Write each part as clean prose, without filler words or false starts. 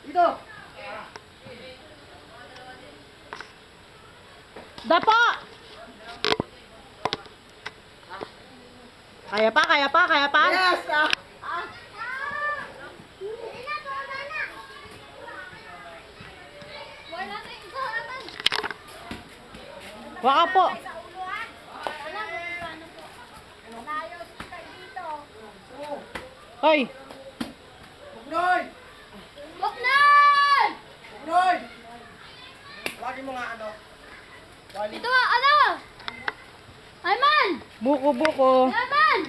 Dito. Dapo! Kaya pa, kaya pa, kaya pa. Yes! Waka po. Hoy! Buknoy! Buknoy! Buknoy! Lagi mo nga ano. Wali. Ito ano? Ayman! Buko-buko. Ayman!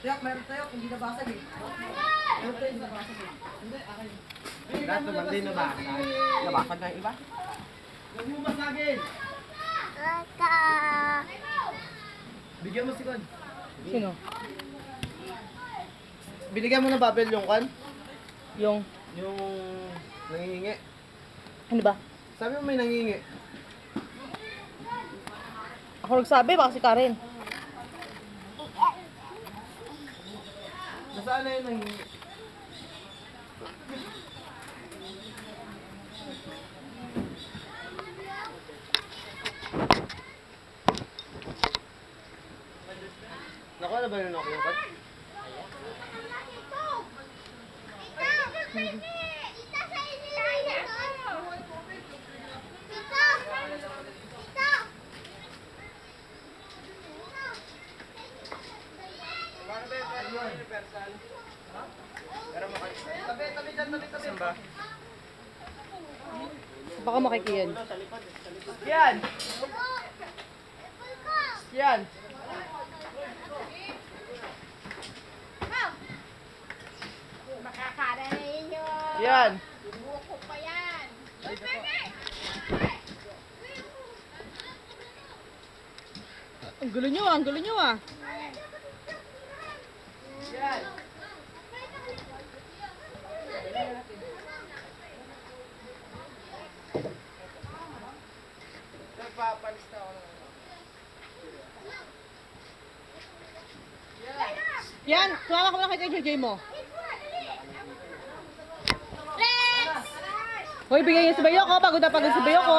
Tiyak, meron tayo. Hindi nabasag eh. Meron tayo, hindi nabasag eh. Hindi, akin. Lahat naman din nabasag. Nabasag na yung iba. Huwag mo basagin. Bigyan mo si Kon. Sino? Binigyan mo na Babel yung kan? Yung, Yung nangihingi. ano ba? Sabi mo may nangihingi. Ako nagsabi, baka si Karen. Nasaan na yung nangihingi? Nakuha na ba yun ako yung kat? Saan ba? Baka makikiyan. Yan! Yan! Makakaranin nyo. Yan! Buko pa yan. Ang gulo nyo ah, ang gulo nyo ah. Yan! Nagpapalis na ako ng ano. Yan, tumawa ko na kay JJ mo. Hoy, bigyan niya si Bayo ko. Pagod na pagod si Bayo ko.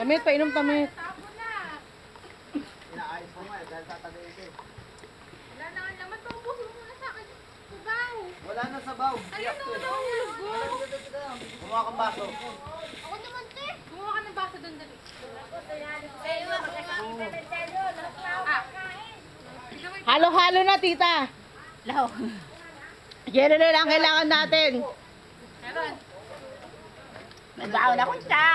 Tamit, painom tamit. Inaayos mo nga dahil tatagayin ko. Wala na naman. Paubusin mo muna sa akin. Subaw. Wala na sabaw. Ayun na, nahulog ko. Kumuha kang baso. Ako naman, te. Gumawa ka ng baso doon, dali. Halo-halo na, tita. Laho. Yelo na lang kailangan natin. Meron. May baon ako siya.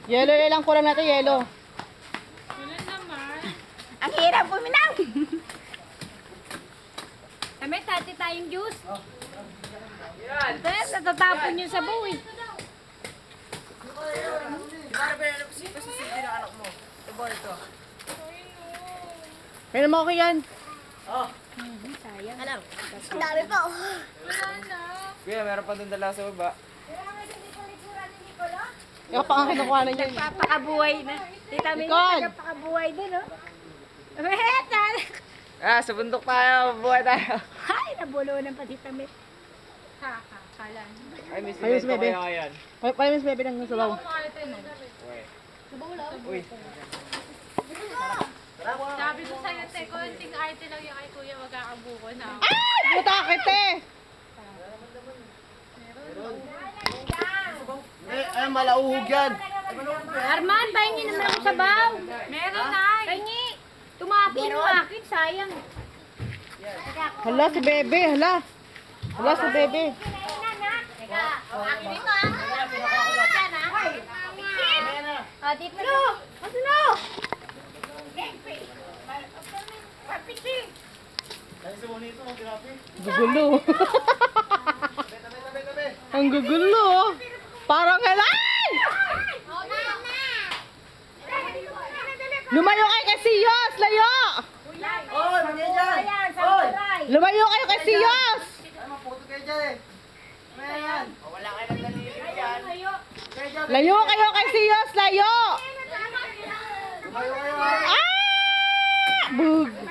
Yelo na lang kulang natin, yelo. Wala naman. Ang hirap buminang. Kami, tati tayong juice. Yan. Tapos natatapon yung sabaw eh. Kaya naman okay yan. Sayang. Alam. Ang dami pa oh. Wala na. Kuya, meron pa doon dala sa baba. Ikaw pa ang kinukuha na niyan. Papakabuhay na. Tita May Nicole! nagpapakabuhay din oh. Metan! Ah, sa bundok tayo. Buhay tayo. Ay, nabulunan pa Tita May. Kalan. Ay, miss Ayos, event ko bebe. kaya yan. Pala mas bebe ng sabaw. Uy. Sabi ko sa'yo, te, konting arte lang yung kay kuya, magkakabuko na ako. Ay! Puta kite! Ay, malauhog yan. Arman, pahingi naman ang sabaw. Meron na! Pahingi. Tumapon yung akin, sayang. Hala si bebe, hala. Hala si bebe. Akin dito ah. Ah, dito na. Ano na? Gugulo. Ang gugulo. Parang halay! Lumayo kayo kay Siyos! Layo! Oy, magyan dyan. Oy. Lumayo kayo kay Siyos! Ay, maputo kayo dyan eh. Mamaya yan. Wala kayo ng dalili dyan. Layo kayo kay Siyos! Layo! Ah! Bug!